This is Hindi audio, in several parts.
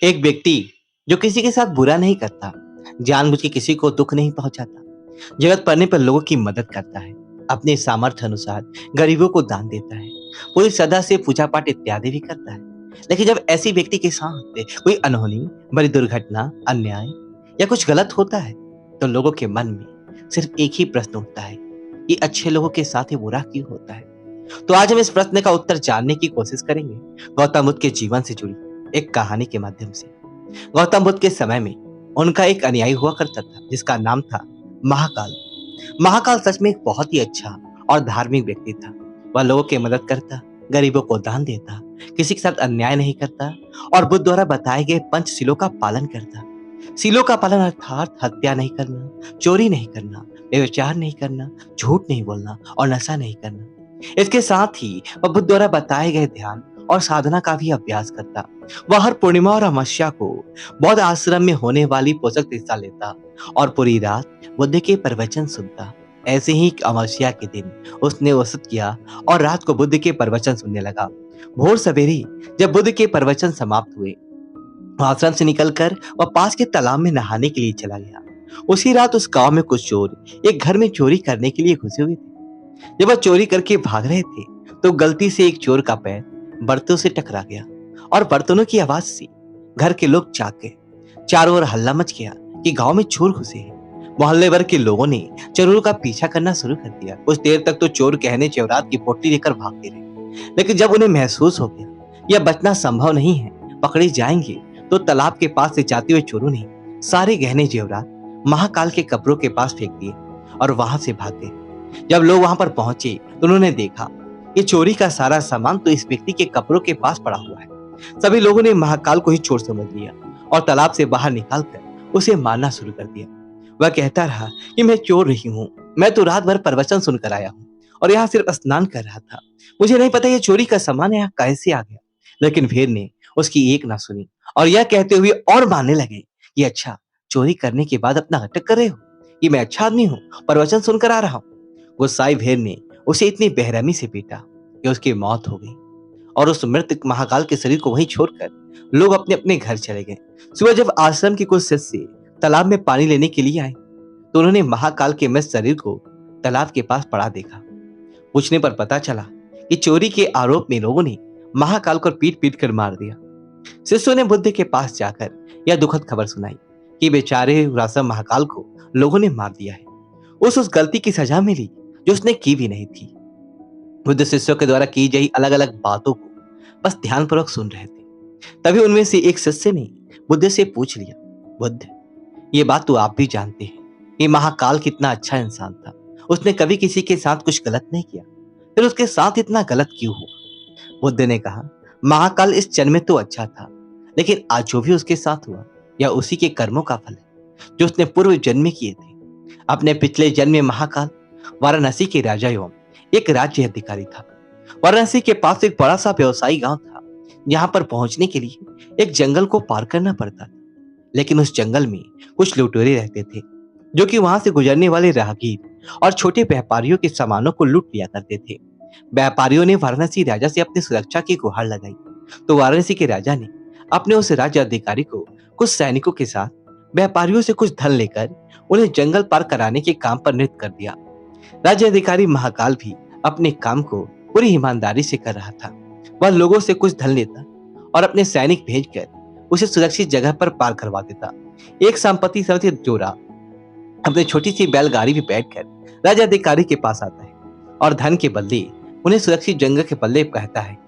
एक व्यक्ति जो किसी के साथ बुरा नहीं करता, जानबूझ के किसी को दुख नहीं पहुंचाता, जरूरत पड़ने पर लोगों की मदद करता है, अपने सामर्थ्य अनुसार गरीबों को दान देता है, पूरी श्रद्धा से पूजा पाठ इत्यादि भी करता है। लेकिन जब ऐसी व्यक्ति के साथ कोई अनहोनी, बड़ी दुर्घटना, अन्याय या कुछ गलत होता है, तो लोगों के मन में सिर्फ एक ही प्रश्न उठता है कि अच्छे लोगों के साथ ही बुरा क्यों होता है। तो आज हम इस प्रश्न का उत्तर जानने की कोशिश करेंगे गौतम बुद्ध के जीवन से जुड़ी एक कहानी के माध्यम से। गौतम बुद्ध के समय में उनका एक अनुयायी हुआ करता था जिसका नाम था महाकाल। महाकाल सच में एक बहुत ही अच्छा और धार्मिक व्यक्ति था। वह लोगों की मदद करता, गरीबों को दान देता, किसी के साथ अन्याय नहीं करता और बुद्ध द्वारा बताए गए पंचशीलों का पालन करता। शीलों का पालन अर्थात हत्या नहीं करना, चोरी नहीं करना, व्यभिचार नहीं करना, झूठ नहीं बोलना और नशा नहीं करना। इसके साथ ही वह बुद्ध द्वारा बताए गए ध्यान और साधना का भी अभ्यास करता। वह हर पूर्णिमा और अमावस्या को बौद्ध आश्रम में होने वाली पोषक हिस्सा लेता और पूरी रात बुद्ध के प्रवचन सुनता। ऐसे ही एक अमावस्या के दिन उसने वसत किया और रात को बुद्ध के प्रवचन सुनने लगा। भोर सवेरे जब बुद्ध के प्रवचन समाप्त हुए, आश्रम से निकलकर वह पास के तालाब में नहाने के लिए चला गया। उसी रात उस गांव में कुछ चोर एक घर में चोरी करने के लिए घुसे हुए थे। जब वह चोरी करके भाग रहे थे तो गलती से एक चोर का पैर बर्तनों से टकरा गया और बर्तनों की आवाज से घर के लोग जाग गए। चारों ओर हल्ला मच गया कि गांव में चोर घुसे हैं। मोहल्ले भर के लोगों ने चोरों का पीछा करना शुरू कर दिया। कुछ देर तक तो चोर गहने जेवरात की पोटली लेकर भागते रहे, लेकिन जब उन्हें महसूस हो गया यह बचना संभव नहीं है, पकड़े जाएंगे, तो तालाब के पास से जाते हुए चोरों ने सारे गहने जेवरात महाकाल के कब्रों के पास फेंक दिए और वहां से भाग गए। जब लोग वहां पर पहुंचे तो उन्होंने देखा कि चोरी का सारा सामान तो इस व्यक्ति के कब्रों के पास पड़ा हुआ है। सभी लोगों ने महाकाल को ही चोर समझ लिया और तालाब से बाहर निकालकर उसे मारना शुरू कर दिया। वह कहता रहा कि मैं चोर नहीं हूँ, मैं तो रात भर प्रवचन सुनकर आया हूँ और यहाँ सिर्फ स्नान कर रहा था। मुझे नहीं पता ये चोरी का सामान यहाँ कैसे आ गया। लेकिन भीड़ ने उसकी एक ना सुनी और यह कहते हुए और मानने लगे कि अच्छा, चोरी करने के बाद अपना नाटक कर रहे हो, कि मैं अच्छा आदमी हूँ, प्रवचन सुनकर आ रहा हूँ। गुस्साई भेड़ ने उसे इतनी बेरहमी से पीटा कि उसकी मौत हो गई और उस मृत महाकाल के शरीर को वहीं छोड़कर लोग अपने अपने घर चले गए। सुबह जब आश्रम के कुछ शिष्य तालाब में पानी लेने के लिए आए तो उन्होंने महाकाल के मृत शरीर को तालाब के पास पड़ा देखा। पूछने पर पता चला कि चोरी के आरोप में लोगों ने महाकाल को पीट पीट कर मार दिया। शिष्यों ने बुद्ध के पास जाकर यह दुखद खबर सुनाई कि बेचारे रासम महाकाल को लोगों ने मार दिया है। उस गलती की सजा मिली जो उसने की भी नहीं थी। बुद्ध शिष्यों के द्वारा की गई अलग अलग बातों को बस ध्यानपूर्वक सुन रहे थे। तभी उनमें से एक शिष्य ने बुद्ध से पूछ लिया, बुद्ध, ये बात तो आप भी जानते हैं, ये महाकाल कितना अच्छा इंसान था, उसने कभी किसी के साथ कुछ गलत नहीं किया, फिर उसके साथ इतना गलत क्यों हुआ? बुद्ध ने कहा, महाकाल इस जन्म में तो अच्छा था, लेकिन आज जो भी उसके साथ हुआ यह उसी के कर्मों का फल है जो उसने पूर्व जन्म में किए थे। अपने पिछले जन्म में महाकाल वाराणसी के राजा एवं एक राज्य अधिकारी था। वाराणसी के पास एक बड़ा सा व्यवसायी गांव था। यहाँ पर पहुंचने के लिए एक जंगल को पार करना पड़ता था, लेकिन उस जंगल में कुछ लुटेरे रहते थे जो कि वहां से गुजरने वाले राहगीर और छोटे व्यापारियों के सामानों को लूट लिया करते थे। व्यापारियों ने वाराणसी राजा से अपनी सुरक्षा की गुहार लगाई तो वाराणसी के राजा ने अपने उस राज्य अधिकारी को कुछ सैनिकों के साथ व्यापारियों से कुछ धन लेकर उन्हें जंगल पार कराने के काम पर नियुक्त कर दिया। राज्य अधिकारी महाकाल भी अपने काम को पूरी ईमानदारी से कर रहा था। वह लोगों से कुछ धन लेता और अपने सैनिक भेजकर उसे सुरक्षित जगह पर पार करवा देता। एक संपत्ति समिति जोड़ा अपनी छोटी सी बैलगाड़ी में बैठकर राज्य अधिकारी के पास आता है और धन के बदले उन्हें सुरक्षित जंगल के बदले कहता है।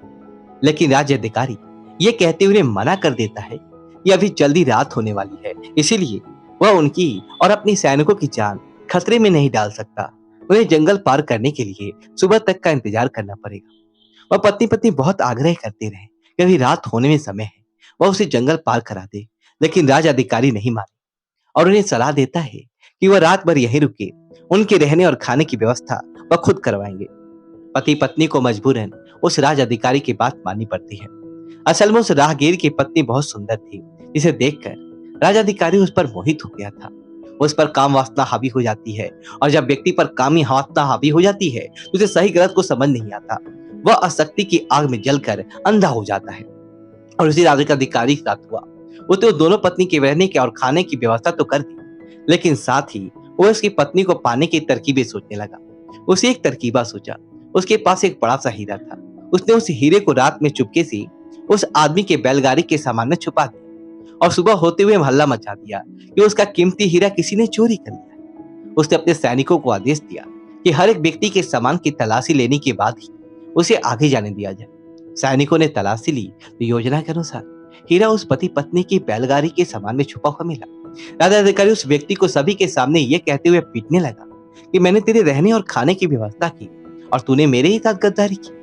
लेकिन राज्य अधिकारी ये कहते हुए मना कर देता है कि अभी जल्दी रात होने वाली है, इसीलिए वह उनकी और अपनी सैनिकों की जान खतरे में नहीं डाल सकता। उन्हें जंगल पार करने के लिए सुबह तक का इंतजार करना पड़ेगा। वह पत्नी पत्नी बहुत आग्रह करते रहे कि अभी रात होने में समय है, वह उसे जंगल पार करा दे, लेकिन राज अधिकारी नहीं माने और उन्हें सलाह देता है कि वह रात भर यहीं रुके, उनके रहने और खाने की व्यवस्था वह खुद करवाएंगे। पति पत्नी को मजबूरन उस राज अधिकारी की बात माननी पड़ती है। असल में उस राहगीर की पत्नी बहुत सुंदर थी, जिसे देखकर राज अधिकारी उस पर मोहित हो गया था। उस पर काम वासना हावी हो जाती है और जब व्यक्ति पर कामी वासना हावी हो जाती है तो उसे सही गलत को समझ नहीं आता। वह आसक्ति की आग में जलकर अंधा हो जाता है और उसी राज अधिकारी के साथ हुआ। उसने उस दोनों पत्नी के रहने की और खाने की व्यवस्था तो कर दी, लेकिन साथ ही वो उसकी पत्नी को पाने की तरकीबें सोचने लगा। उसे एक तरकीबा सोचा। उसके पास एक बड़ा सा हीरा था। उसने उस हीरे को रात में चुपके से उस आदमी के बैलगाड़ी के सामान में छुपा दिया और सुबह होते हुए हल्ला मचा दिया कि उसका कीमती हीरा किसी ने चोरी कर लिया। उसने अपने सैनिकों को आदेश दिया कि हर एक व्यक्ति के सामान की तलाशी लेने के बाद ही उसे आगे जाने दिया जाए। सैनिकों ने तलाशी ली तो योजना के अनुसार हीरा उस पति पत्नी की बैलगाड़ी के सामान में छुपा हुआ मिला। राजा अधिकारी उस व्यक्ति को सभी के सामने ये कहते हुए पीटने लगा कि मैंने तेरे रहने और खाने की व्यवस्था की और तूने मेरे ही साथ गद्दारी की।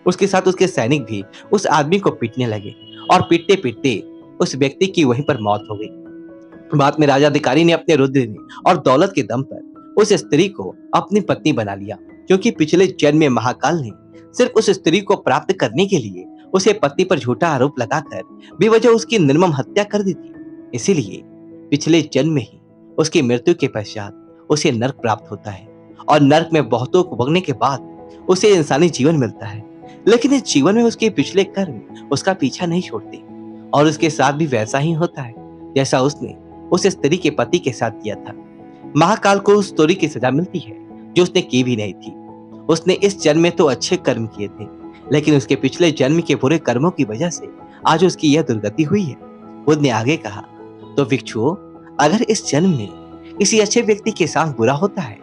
उसके साथ उसके सैनिक भी उस आदमी को पीटने लगे और पीटते पीटते उस व्यक्ति की वहीं पर मौत हो गई। बाद में राजा अधिकारी ने अपने रुद्र ने और दौलत के दम पर उस स्त्री को अपनी पत्नी बना लिया, क्योंकि पिछले जन्म में महाकाल ने सिर्फ उस स्त्री को प्राप्त करने के लिए उसे पत्नी पर झूठा आरोप लगाकर बेवजह उसकी निर्मम हत्या कर दी थी। इसीलिए पिछले जन्म में ही उसकी मृत्यु के पश्चात उसे नर्क प्राप्त होता है और नर्क में बहुतों को भोगने के बाद उसे इंसानी जीवन मिलता है। लेकिन इस जीवन में उसके पिछले कर्म उसका पीछा नहीं छोड़ते और उसके साथ भी वैसा ही होता है जैसा उसने उस स्त्री के पति के साथ किया था। महाकाल को उस स्त्री की सजा मिलती है जो उसने की भी नहीं थी। उसने इस जन्म में तो अच्छे कर्म किए थे, लेकिन उसके पिछले जन्म के बुरे कर्मों की वजह से आज उसकी यह दुर्गति हुई है। बुद्ध ने आगे कहा, तो भिक्षुओं, अगर इस जन्म में किसी अच्छे व्यक्ति के साथ बुरा होता है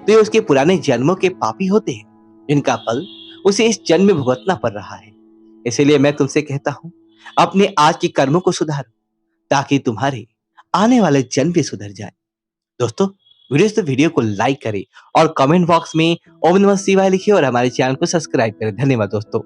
तो ये उसके पुराने जन्मों के पापी होते हैं, जिनका फल उसे इस जन्म में भुगतना पड़ रहा है। इसलिए मैं तुमसे कहता हूं, अपने आज के कर्मों को सुधारो ताकि तुम्हारे आने वाले जन्म भी सुधर जाए। दोस्तों, वीडियो को लाइक करें और कमेंट बॉक्स में ओम नमः शिवाय लिखिए और हमारे चैनल को सब्सक्राइब करें। धन्यवाद दोस्तों।